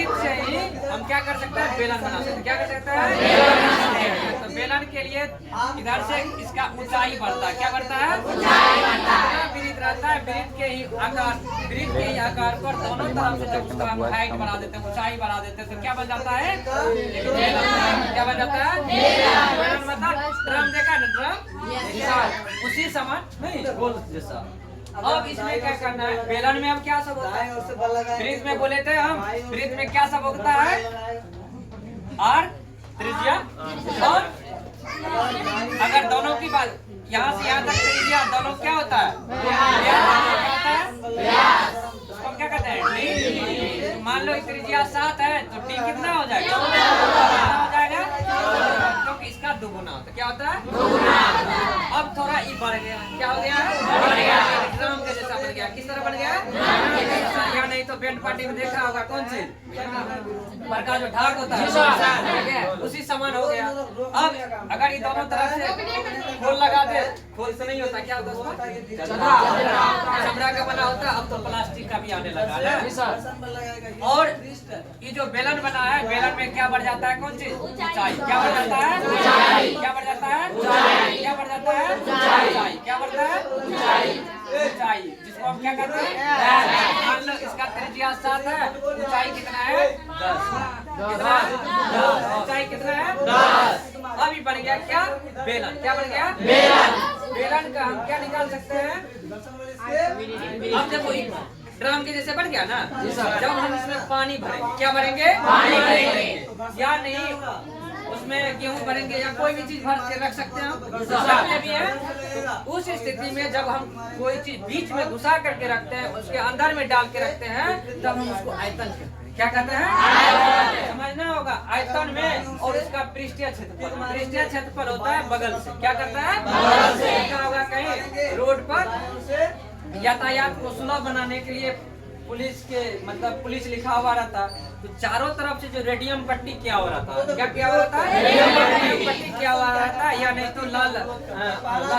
Bridge से ही हम क्या कर सकते हैं, बेलन बना सकते हैं। क्या कर सकते हैं? तो बेलन के लिए इधर से इसका ऊंचाई बढ़ता है। क्या बढ़ता है? ब्रिज रहता है, ब्रिज के ही आकार पर दोनों तरफ से जब उसका हम हाइट बढ़ा देते हैं, ऊंचाई बढ़ा देते हैं, तो क्या बन जाता है? क्या बन जाता है? बेलन। मतलब ड्रम देखा ना, ड्रम उसी समान नहीं, गोल जैसा। अब इसमें क्या करना है, बेलन में अब क्या सब होता है? ब्रिज में बोले थे हम, ब्रिज में क्या सब होता है? आर, त्रिज्या, और अगर दोनों की बात यहाँ से यहाँ तक त्रिज्या दोनों क्या होता है? उसको हम क्या कहते हैं? मान लो त्रिज्या 7 है तो टी कितना हो जाएगा? हो जाएगा, क्योंकि इसका दुगुना होता है। क्या होता है? अब थोड़ा ई बढ़ गया। क्या हो गया? बढ़ गया, ड्रम के जैसा बन गया। किस तरह बन गया? या नहीं तो बैंड पार्टी में देखा होगा कौन चीज बड़का जो ढाक होता है, उसी समान हो गया। अब अगर ये दोनों तरफ से खोल लगा दे, खोल से नहीं होता, क्या होता है? चमड़ा का बना होता है, अब तो प्लास्टिक का भी आने लगा है। और ये जो बेलन बना है, बेलन में क्या बढ़ जाता है? कौन चीज? ऊंचाई। क्या बढ़ जाता है? क्या बढ़ जाता है? क्या बढ़ जाता है? ऊंचाई। क्या बढ़ता है? ऊंचाई, जिसको हम क्या कहते हैं? मान लो इसका त्रिज्या 7 है, ऊंचाई कितना है? 10। कितना? 10। ऊंचाई कितना है? 10। अभी बन गया क्या? बेलन। क्या बन गया? बेलन। बेलन का हम क्या निकाल सकते हैं? अब देखो ड्रम के जैसे बन गया ना, जब हम इसमें पानी भरेंगे, क्या भरेंगे? पानी भरेंगे। या नहीं उसमें गेहूं भरेंगे या कोई भी चीज भर के रख सकते हैं हम, भी है। उस स्थिति में जब हम कोई चीज बीच में घुसा करके रखते हैं, उसके अंदर में डाल के रखते हैं, तब हम उसको आयतन कहते हैं। क्या कहते हैं? समझना होगा। आयतन में और इसका पृष्ठीय क्षेत्रफल, पृष्ठीय क्षेत्रफल होता है बगल से। क्या करता है? बगल से। क्या होगा कहीं रोड पर यातायात को सुलभ बनाने के लिए पुलिस के मतलब पुलिस लिखा हुआ रहता, तो चारों तरफ से जो रेडियम पट्टी किया हुआ रहता, क्या किया हुआ रहता है? रेडियम पट्टी किया हुआ रहता, या नहीं तो लाल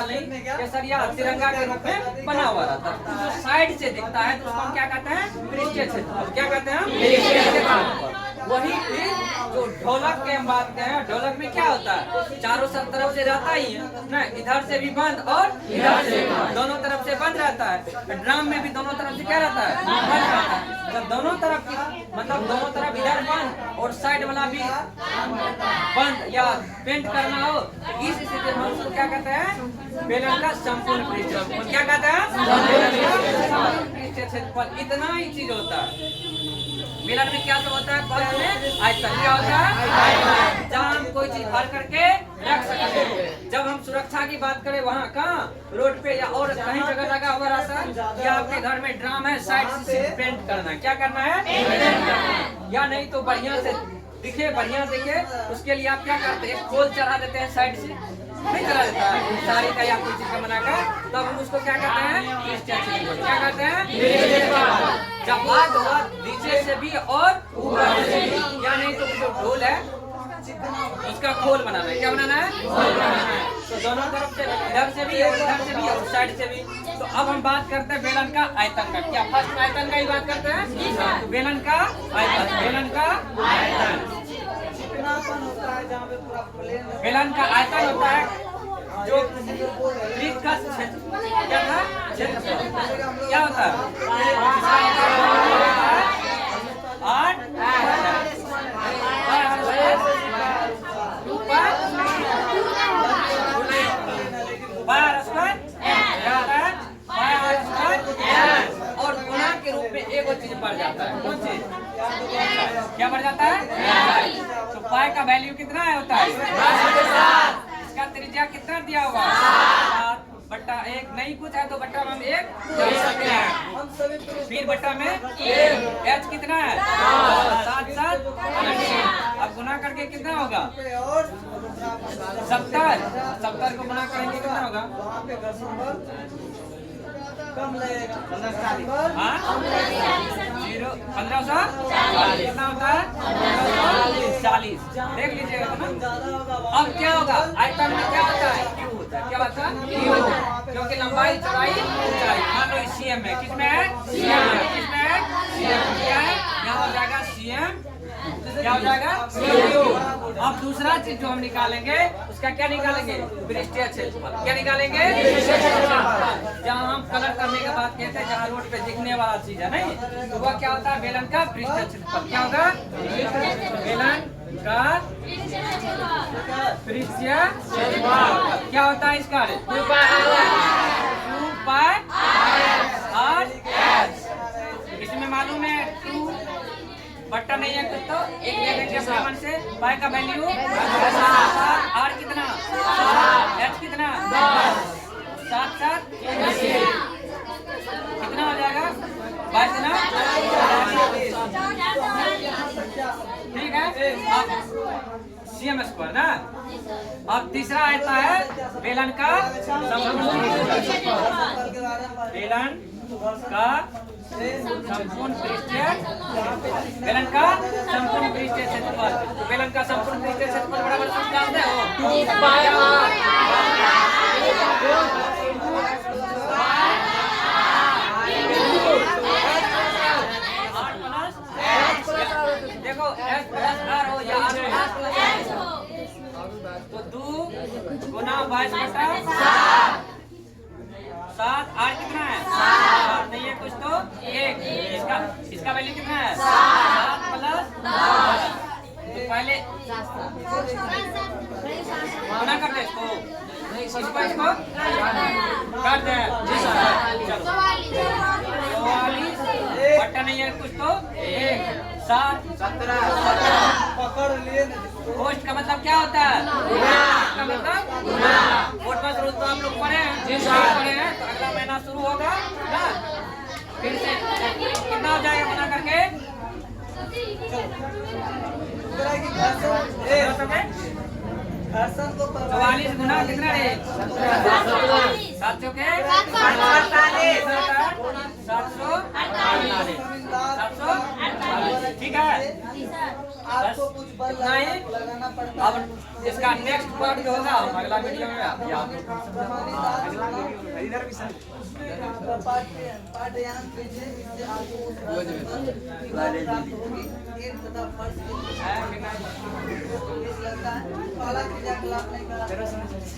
नहीं केसरिया तिरंगा के रूप में बना हुआ रहता। जो साइड से दिखता है तो उसको हम क्या कहते हैं? पृष्ठीय क्षेत्रफल। क्या कहते हैं? पृष्ठीय क्षेत्रफल। वही जो ढोलक के हम बात करें, ढोलक में क्या होता है? चारों सब तरफ से रहता ही है ना, इधर से भी बंद और इधर से दोनों तरफ से बंद रहता है। ड्रम में भी दोनों तरफ से क्या रहता है? बंद रहता है। जब दोनों तरफ की मतलब दोनों तरफ इधर बंद और साइड वाला भी बंद या पेंट करना हो, तो इस स्थिति में उसको क्या कहते हैं? बेलन का संपूर्ण पृष्ठफल। क्या कहते हैं? संपूर्ण पृष्ठीय क्षेत्रफल। इतना ही चीज होता है। बेलन में क्या सब होता है? फर्स्ट में आयतन। क्या होता है? आयतन, जहाँ हम कोई चीज भर करके रख सकते हैं। जब हम सुरक्षा की बात करें, वहाँ कहाँ रोड पे या और कहीं जगह लगा हुआ रहता है, या आपके घर में ड्रम है, साइड से पेंट करना है। क्या करना है? या नहीं तो बढ़िया से दिखे, बढ़िया दिखे, उसके लिए आप क्या करते हैं? खोल चढ़ा देते हैं साइड से, नहीं चला देता है साड़ी का या कोई चीज का बनाकर, तब हम उसको क्या कहते हैं? क्या कहते हैं? जब बात हुआ नीचे से भी और ऊपर से भी, या नहीं तो जो ढोल है उसका खोल बनाना है। क्या बनाना है? खोल बनाना है। तो दोनों तरफ से, इधर से भी और इधर से भी और साइड से भी। तो अब हम बात करते हैं बेलन का आयतन का। क्या फर्स्ट आयतन का ही बात करते हैं? तो बेलन का आयतन, बेलन का आयतन, बेलन का आयतन होता है जो ब्रिज का क्षेत्र। क्या था? क्षेत्रफल। क्या होता है? 8 और गुणा के रूप में एक और चीज बढ़ जाता है। कौन चीज? क्या बढ़ जाता है? तो पाई का वैल्यू कितना है होता है? इसका त्रिज्या कितना दिया हुआ? 7/1। नहीं कुछ है तो बट्टा में हम 1 कर सकते हैं। फिर बट्टा में h कितना है? 7 अब गुना करके कितना होगा? 70 को गुना करेंगे कितना होगा? कम लगेगा। 1500 कितना होता है? 40। देख लीजिएगा ना। अब क्या होगा? आयतन में क्या होता है? क्यू होता है। क्या होता है? क्यू, क्योंकि लंबाई चौड़ाई ऊंचाई। मान लो सीएम है, किसमें है? सीएम है, किसमें है? सीएम क्या है? क्या हो जाएगा CM, क्या हो जाएगा CU। अब दूसरा चीज जो हम निकालेंगे उसका क्या निकालेंगे, पृष्ठीय क्षेत्रफल। क्या निकालेंगे, पृष्ठीय क्षेत्रफल। जहाँ हम कलर करने के बाद कहते हैं जहाँ रोड पे दिखने वाला चीज है नहीं, तो वह क्या होता है, बेलन का पृष्ठीय क्षेत्रफल। क्या होगा, बेलन का पृष्ठीय क्षेत्रफल। क्या होता है इसका, 2πr। इसमें मालूम है 2 बट्टा नहीं है कुछ, तो एक ले लेंगे सामान से। पाई का वैल्यू 7, आर कितना 7, एच कितना 10, 7 7 कितना हो जाएगा 22 ना। ठीक है, अब CM स्क्वायर ना। अब तीसरा आता है बेलन का संपूर्ण, बेलन का संपूर्ण पृष्ठीय, बेलन का संपूर्ण पृष्ठीय क्षेत्रफल। तो बेलन का संपूर्ण पृष्ठीय क्षेत्रफल बराबर सूत्र जानते हो, 2πr। देखो S प्लस R हो या R प्लस S हो, तो 2 गुना 22 बटा 7, R कितना है 7 नहीं है कुछ, तो 1। इसका वैल्यू कितना है 7 प्लस 10। तो पहले गुना करते हैं इसको कर दे। चलो 44 बट्टा नहीं है कुछ, तो 1 7 17 पकड़ लिए। पोस्ट का मतलब क्या होता है, का मतलब वोट पास रोज तो आप लोग पढ़े हैं, तो अगला महीना शुरू होगा ना, फिर से कितना हो जाएगा बना करके 44 गुना कितना है 7 चौके 748। ठीक है, आपको कुछ इतना ही। अब इसका नेक्स्ट पार्ट जो होगा हम अगला वीडियो में इधर भी